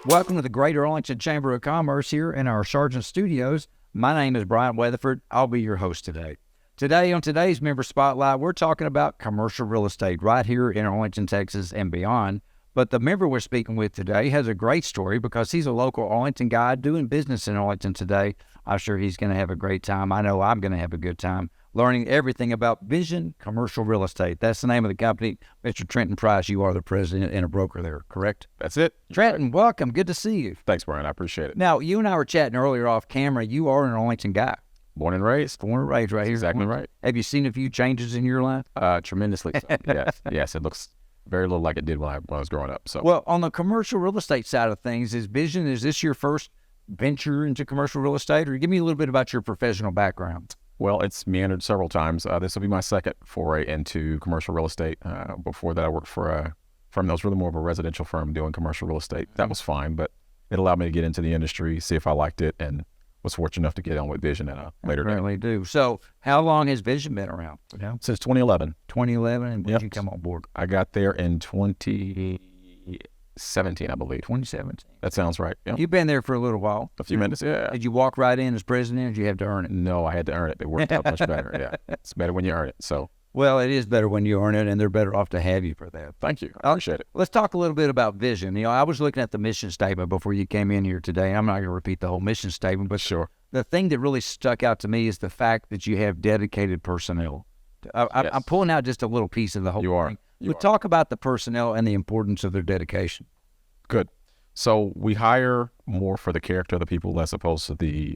Welcome to the Greater Arlington Chamber of Commerce here in our Sargent Studios. My name is Bryan Weatherford. I'll be your host today. Today on today's Member Spotlight, we're talking about commercial real estate right here in Arlington, Texas and beyond. But the member we're speaking with today has a great story because he's a local Arlington guy doing business in Arlington today. I'm sure he's going to have a great time. I know I'm going to have a good time learning everything about Vision Commercial Real Estate. That's the name of the company. Mr. Trenton Price, you are the president and a broker there, correct? That's it. Trenton, welcome. Good to see you. Thanks, Brian. I appreciate it. Now, you and I were chatting earlier off camera. You are an Arlington guy. Born and raised. Born and raised right here. Exactly right. Have you seen a few changes in your life? Tremendously so. Yes. It looks very little like it did when I was growing up. So, well, on the commercial real estate side of things, is this your first venture into commercial real estate? Or give me a little bit about your professional background. Well, it's meandered several times. This will be my second foray into commercial real estate. Before that, I worked for a firm that was really more of a residential firm doing commercial real estate. That was fine, but it allowed me to get into the industry, see if I liked it, and was fortunate enough to get on with Vision at a later date. Apparently do. So how long has Vision been around? Since 2011. 2011, and when did you come on board? I got there in 2017, I believe. 2017. That sounds right. Yep. You've been there for a little while. A few minutes, yeah. Did you walk right in as president, or did you have to earn it? No, I had to earn it. It worked out much better, yeah. It's better when you earn it, so. Well, it is better when you earn it, and they're better off to have you for that. Thank you. I appreciate it. Let's talk a little bit about Vision. I was looking at the mission statement before you came in here today. I'm not going to repeat the whole mission statement, but sure. The thing that really stuck out to me is the fact that you have dedicated personnel. I'm pulling out just a little piece of the whole thing. But talk about the personnel and the importance of their dedication. Good. So we hire more for the character of the people as opposed to the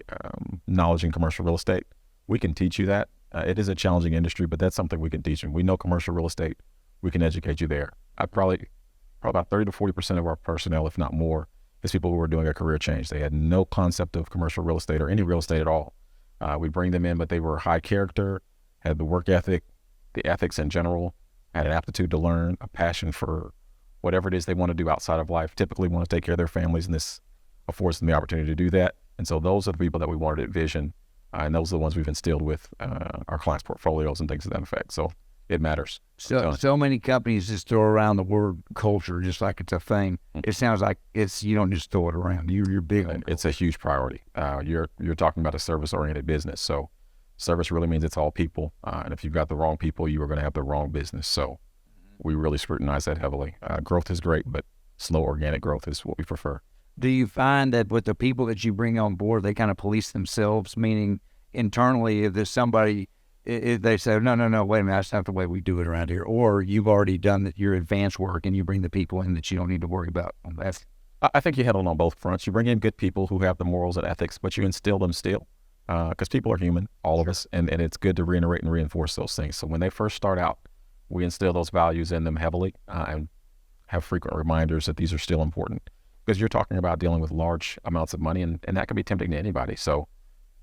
knowledge in commercial real estate. We can teach you that. It is a challenging industry, but that's something we can teach you. We know commercial real estate. We can educate you there. Probably about 30 to 40% of our personnel, if not more, is people who are doing a career change. They had no concept of commercial real estate or any real estate at all. We bring them in, but they were high character, had the work ethic, the ethics in general, had an aptitude to learn, a passion for whatever it is they want to do outside of life, typically want to take care of their families, and this affords them the opportunity to do that. And so those are the people that we wanted at Vision, and those are the ones we've instilled with our clients' portfolios and things of that effect. So it matters. So many companies just throw around the word culture just like it's a thing. It sounds like you don't just throw it around. You're big on it. It's a huge priority. You're talking about a service-oriented business. So service really means it's all people. And if you've got the wrong people, you are going to have the wrong business. So we really scrutinize that heavily. Growth is great, but slow organic growth is what we prefer. Do you find that with the people that you bring on board, they kind of police themselves, meaning internally, if there's somebody, if they say, no, wait a minute, that's not the way we do it around here, or you've already done your advanced work and you bring the people in that you don't need to worry about on that? I think you handle on both fronts. You bring in good people who have the morals and ethics, but you instill them still, because people are human, all of us, and it's good to reiterate and reinforce those things. So when they first start out, we instill those values in them heavily and have frequent reminders that these are still important, because you're talking about dealing with large amounts of money, and that can be tempting to anybody. So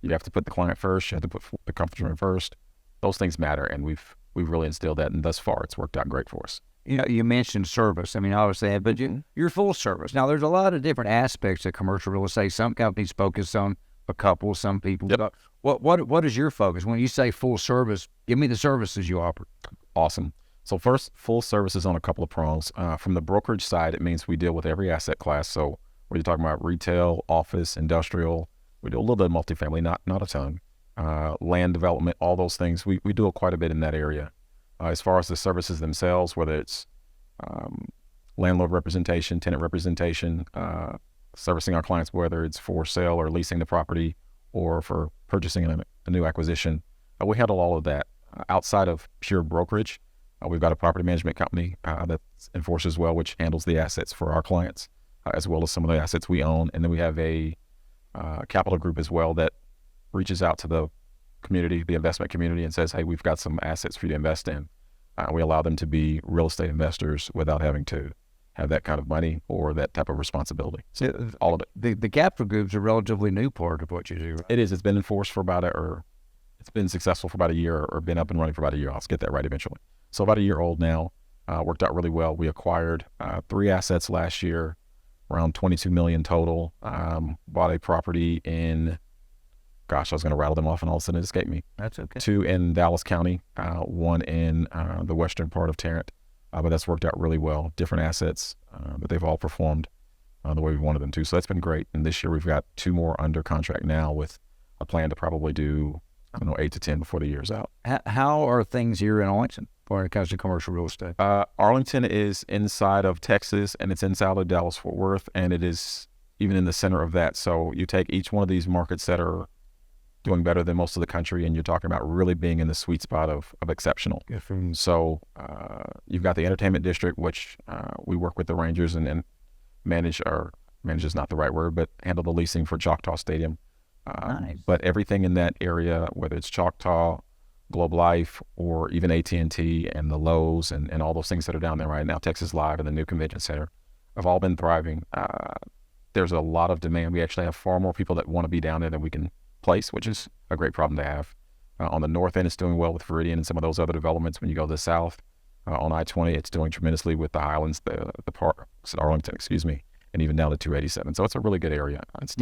you have to put the client first. You have to put the customer first. Those things matter, and we've really instilled that, and thus far it's worked out great for us. You mentioned service. I mean, obviously, but you're full service. Now, there's a lot of different aspects of commercial real estate. Some companies focus on a couple. Some people. Yep. What is your focus? When you say full service, give me the services you offer. Awesome. So first, full services on a couple of prongs. From the brokerage side, it means we deal with every asset class. So whether you're talking about retail, office, industrial, we do a little bit of multifamily, not a ton. Land development, all those things. We do quite a bit in that area. As far as the services themselves, whether it's landlord representation, tenant representation, servicing our clients, whether it's for sale or leasing the property or for purchasing a new acquisition, we handle all of that. Outside of pure brokerage, we've got a property management company that's enforced as well, which handles the assets for our clients, as well as some of the assets we own. And then we have a capital group as well that reaches out to the community, the investment community, and says, hey, we've got some assets for you to invest in. We allow them to be real estate investors without having to have that kind of money or that type of responsibility. So all of it. The capital group's a relatively new part of what you do, right? It is. It's been enforced for it's been successful for about a year or been up and running for about a year. I'll get that right eventually. So about a year old now, worked out really well. We acquired 3 assets last year, around $22 million total. Bought a property in, I was going to rattle them off and all of a sudden it escaped me. That's okay. 2 in Dallas County, 1 in the western part of Tarrant. But that's worked out really well. Different assets, but they've all performed the way we wanted them to. So that's been great. And this year we've got 2 more under contract now with a plan to probably do, 8 to 10 before the year's out. How are things here in Arlington when it comes to commercial real estate? Arlington is inside of Texas, and it's inside of Dallas-Fort Worth, and it is even in the center of that. So you take each one of these markets that are doing better than most of the country, and you're talking about really being in the sweet spot of exceptional. So you've got the entertainment district, which we work with the Rangers and manage is not the right word, but handle the leasing for Choctaw Stadium. Nice. But everything in that area, whether it's Choctaw, Globe Life, or even AT&T and the Lowe's and all those things that are down there right now, Texas Live and the new convention center, have all been thriving. There's a lot of demand. We actually have far more people that want to be down there than we can place, which is a great problem to have. On the north end, it's doing well with Viridian and some of those other developments. When you go to the south, on I-20, it's doing tremendously with the Highlands, the parks at Arlington, and even down to 287. So it's a really good area. As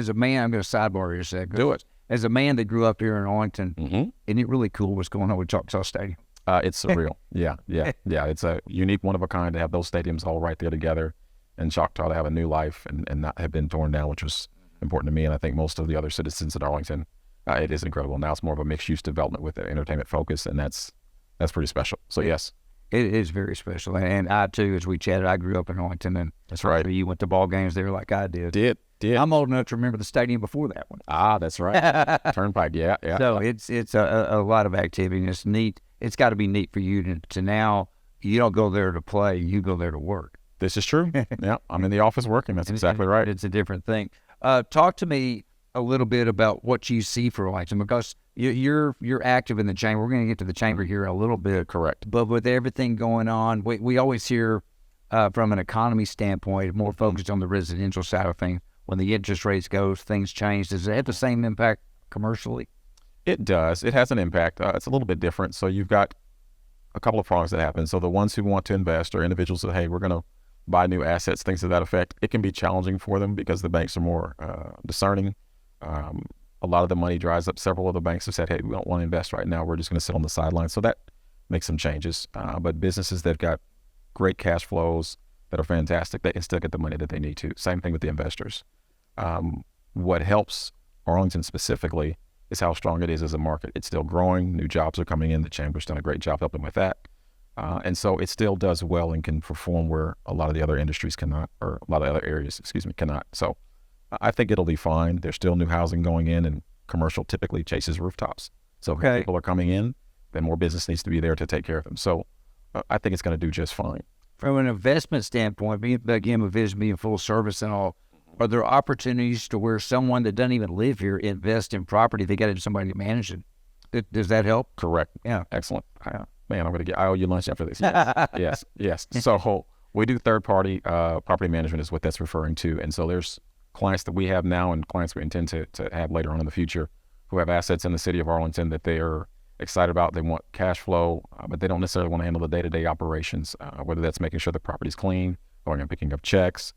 a man, I'm going to sidebar here a second. Do it. As a man that grew up here in Arlington, isn't it really cool what's going on with Choctaw Stadium? It's surreal. Yeah. It's a unique, one of a kind to have those stadiums all right there together, and Choctaw to have a new life and not have been torn down, which was important to me, and I think most of the other citizens in Arlington. It is incredible. Now it's more of a mixed-use development with an entertainment focus, and that's pretty special. So yes. It is very special. And I, too, as we chatted, I grew up in Arlington, and that's right. You went to ball games there like I did. Did. I'm old enough to remember the stadium before that one. That's right. Turnpike, yeah. So it's a lot of activity, and it's neat. It's got to be neat for you to now, you don't go there to play, you go there to work. This is true. Yeah, I'm in the office working. That's exactly right. It's a different thing. Talk to me a little bit about what you see for Arlington, because you're active in the chamber. We're going to get to the chamber here in a little bit. Correct. But with everything going on, we always hear from an economy standpoint, more focused on the residential side of things. When the interest rates go, things change. Does it have the same impact commercially? It does. It has an impact. It's a little bit different. So you've got a couple of problems that happen. So the ones who want to invest are individuals that, hey, we're going to buy new assets, things to that effect. It can be challenging for them because the banks are more discerning. A lot of the money dries up. Several of the banks have said, hey, we don't want to invest right now. We're just going to sit on the sidelines. So that makes some changes. But businesses that got great cash flows that are fantastic, they can still get the money that they need to. Same thing with the investors. What helps Arlington specifically is how strong it is as a market. It's still growing. New jobs are coming in. The chamber's done a great job helping with that. And so it still does well and can perform where a lot of the other industries cannot, or a lot of the other areas, cannot. So I think it'll be fine. There's still new housing going in, and commercial typically chases rooftops. So if people are coming in, then more business needs to be there to take care of them. So I think it's going to do just fine. From an investment standpoint, being full service and all, are there opportunities to where someone that doesn't even live here invest in property? They got somebody to manage it. Does that help? Correct. Yeah. Excellent. Man, I owe you lunch after this. Yes. So we do third-party property management is what that's referring to. And so there's clients that we have now and clients we intend to have later on in the future who have assets in the city of Arlington that they are excited about. They want cash flow, but they don't necessarily want to handle the day-to-day operations, whether that's making sure the property's clean, going and picking up checks,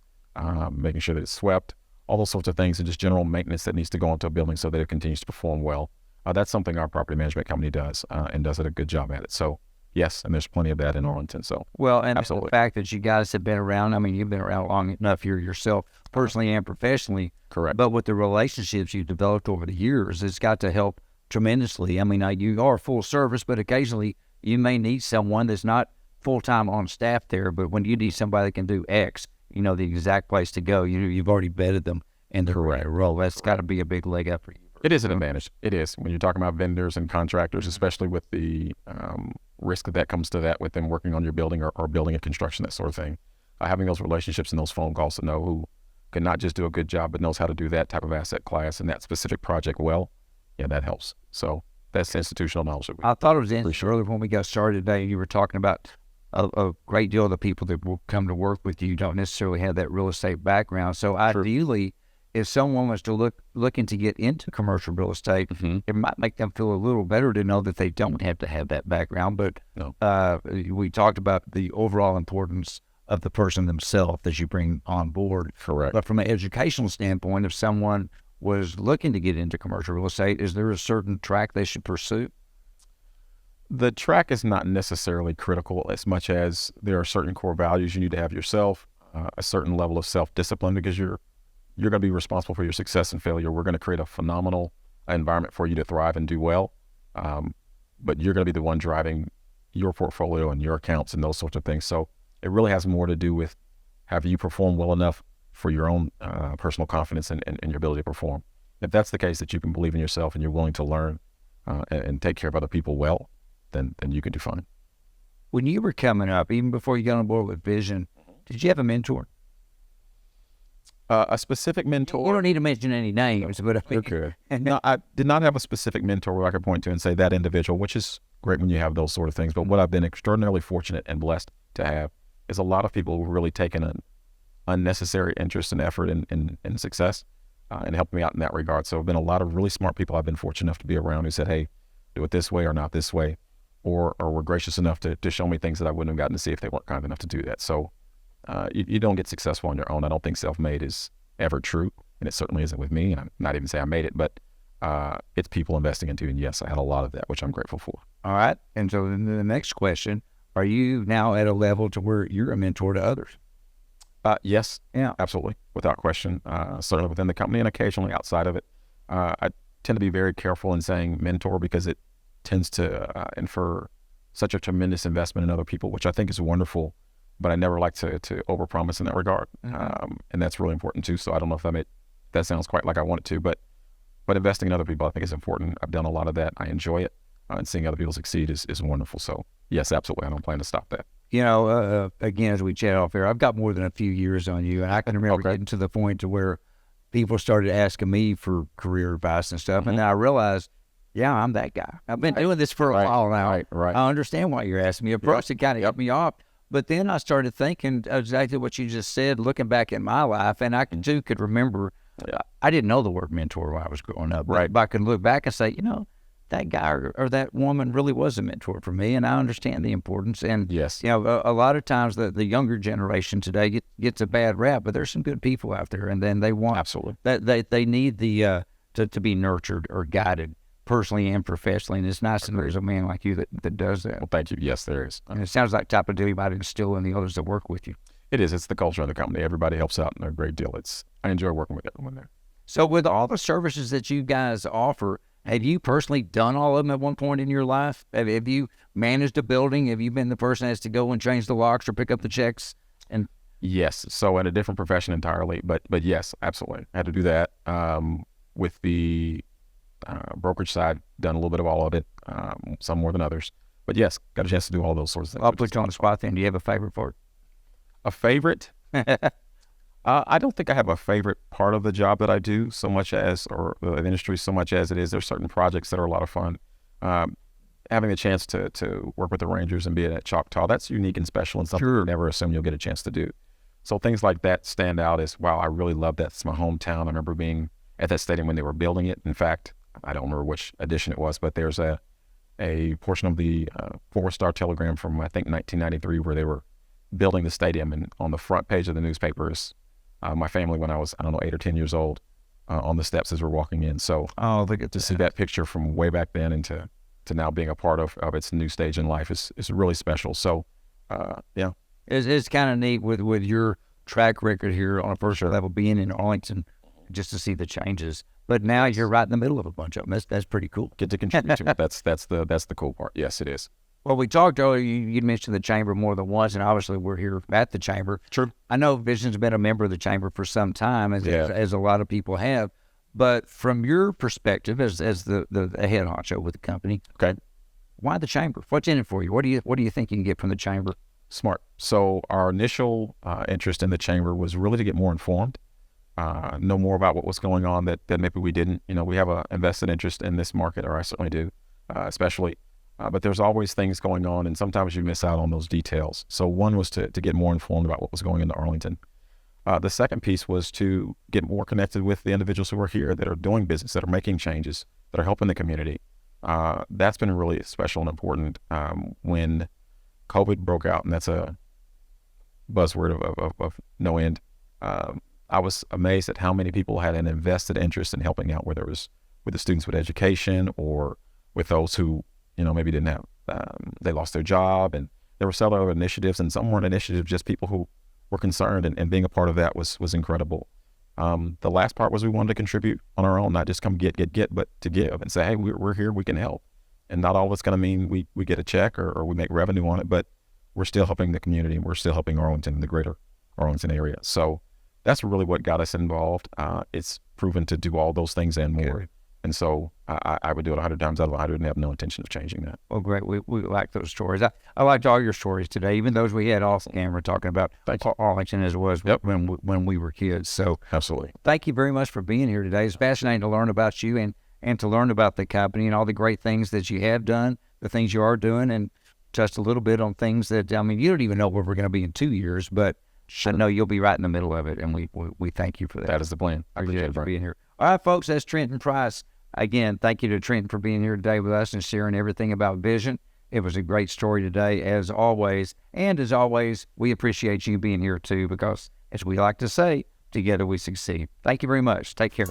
making sure that it's swept, all those sorts of things, and just general maintenance that needs to go into a building so that it continues to perform well. That's something our property management company does and does a good job at it. So yes, and there's plenty of that in Arlington. So and absolutely. The fact that you guys have been around, I mean, you've been around long enough here yourself, personally and professionally. Correct. But with the relationships you've developed over the years, it's got to help tremendously. I mean, you are full service, but occasionally you may need someone that's not full-time on staff there, but when you need somebody that can do X, the exact place to go, you've already vetted them in the right role. That's got to be a big leg up for you. It is an advantage. It is. When you're talking about vendors and contractors, especially with the risk that comes to that with them working on your building or building a construction, that sort of thing. Having those relationships and those phone calls to know who can not just do a good job, but knows how to do that type of asset class and that specific project well, that helps. So that's institutional knowledge. I thought it was interesting earlier when we got started today, you were talking about a great deal of the people that will come to work with you don't necessarily have that real estate background. So ideally, if someone was to looking to get into commercial real estate, it might make them feel a little better to know that they don't have to have that background. But we talked about the overall importance of the person themselves that you bring on board. Correct. But from an educational standpoint, if someone was looking to get into commercial real estate, is there a certain track they should pursue? The track is not necessarily critical as much as there are certain core values you need to have yourself. a certain level of self-discipline, because you're going to be responsible for your success and failure. We're going to create a phenomenal environment for you to thrive and do well. But you're going to be the one driving your portfolio and your accounts and those sorts of things. So it really has more to do with, have you performed well enough for your own personal confidence and your ability to perform. If that's the case, that you can believe in yourself and you're willing to learn and take care of other people well, then you can do fine. When you were coming up, even before you got on board with Vision, did you have a mentor? A specific mentor? You don't need to mention any names, but okay. No, I did not have a specific mentor where I could point to and say that individual, which is great when you have those sort of things. But what I've been extraordinarily fortunate and blessed to have is a lot of people who've really taken an unnecessary interest and effort in success and helped me out in that regard. So there have been a lot of really smart people I've been fortunate enough to be around who said, hey, do it this way or not this way, or were gracious enough to show me things that I wouldn't have gotten to see if they weren't kind enough to do that. So you don't get successful on your own. I don't think self-made is ever true, and it certainly isn't with me. And I'm not even saying I made it, but it's people investing into you. And yes, I had a lot of that, which I'm grateful for. All right. And so then the next question, are you now at a level to where you're a mentor to others? Yes, yeah, absolutely, without question. Certainly within the company and occasionally outside of it. I tend to be very careful in saying mentor because it tends to infer such a tremendous investment in other people, which I think is wonderful, but I never like to overpromise in that regard. And that's really important too. So I don't know if that sounds quite like I want it to, but investing in other people I think is important. I've done a lot of that. I enjoy it. And seeing other people succeed is wonderful. So yes, absolutely. I don't plan to stop that. You know, again, as we chat off here, I've got more than a few years on you, and I can remember getting to the point to where people started asking me for career advice and stuff, and then I realized, yeah, I'm that guy. I've been doing this for a while now. Right. I understand why you're asking me. Of course, it kind of helped me off. But then I started thinking exactly what you just said, looking back at my life, and I too could remember, I didn't know the word mentor when I was growing up, but I could look back and say, you know, that guy or that woman really was a mentor for me, and I understand the importance. And yes, you know, a lot of times the younger generation today gets a bad rap, but there's some good people out there, and then they want absolutely that they need the to be nurtured or guided personally and professionally. And it's nice that there's a man like you that does that. Well, thank you. Yes, there is. And it sounds like the type of deal you might instill in the others that work with you. It is. It's the culture of the company. Everybody helps out in a great deal. I enjoy working with everyone there. So with all the services that you guys offer, have you personally done all of them at one point in your life? Have you managed a building? Have you been the person that has to go and change the locks or pick up the checks? And yes, so in a different profession entirely, but yes, absolutely. I had to do that. With the brokerage side, done a little bit of all of it, some more than others. But yes, got a chance to do all those sorts of things. I'll put you on the spot then. Do you have a favorite part? A favorite? I don't think I have a favorite part of the job that I do so much as, or the industry so much as it is. There's certain projects that are a lot of fun. Having the chance to work with the Rangers and be at Choctaw, that's unique and special and something you never assume you'll get a chance to do. So things like that stand out as, wow, I really love that. It's my hometown. I remember being at that stadium when they were building it. In fact, I don't remember which edition it was, but there's a portion of the 4-star telegram from, I think, 1993 where they were building the stadium, and on the front page of the newspapers, my family, when I was, 8 or 10 years old, on the steps as we're walking in. So to see that picture from way back then and to now being a part of its new stage in life is really special. So, yeah. It's kind of neat with your track record here on a personal level, being in Arlington, just to see the changes. But now you're right in the middle of a bunch of them. That's pretty cool. Get to contribute to it. That's the cool part. Yes, it is. Well, we talked earlier, you mentioned the chamber more than once, and obviously we're here at the chamber. True. I know Vision's been a member of the chamber for some time, as a lot of people have. But from your perspective, as the head honcho with the company, okay, why the chamber? What's in it for you? What do you think you can get from the chamber? Smart. So our initial interest in the chamber was really to get more informed, know more about what was going on that maybe we didn't. You know, we have a invested interest in this market, or I certainly do, especially. But there's always things going on, and sometimes you miss out on those details. So one was to get more informed about what was going into Arlington. The second piece was to get more connected with the individuals who are here that are doing business, that are making changes, that are helping the community. That's been really special and important. When COVID broke out, and that's a buzzword of no end, I was amazed at how many people had an invested interest in helping out, whether it was with the students with education or with those who maybe didn't have, they lost their job, and there were several other initiatives, and some weren't initiatives, just people who were concerned, and being a part of that was incredible. The last part was we wanted to contribute on our own, not just come get, but to give and say, hey, we're here, we can help. And not all of it's going to mean we get a check or we make revenue on it, but we're still helping the community, and we're still helping Arlington, the greater Arlington area. So that's really what got us involved. It's proven to do all those things and more. And so I would do it 100 times out of 100 and have no intention of changing that. Well, great. We like those stories. I liked all your stories today, even those we had off camera talking about Arlington as it was when we were kids. So absolutely. Thank you very much for being here today. It's fascinating to learn about you and to learn about the company and all the great things that you have done, the things you are doing, and just a little bit on things that, I mean, you don't even know where we're going to be in 2 years, but I know you'll be right in the middle of it, and we thank you for that. That is the plan. I appreciate it for being here. All right, folks, that's Trenton Price. Again, thank you to Trenton for being here today with us and sharing everything about vision. It was a great story today, as always. And as always, we appreciate you being here too, because as we like to say, together we succeed. Thank you very much. Take care.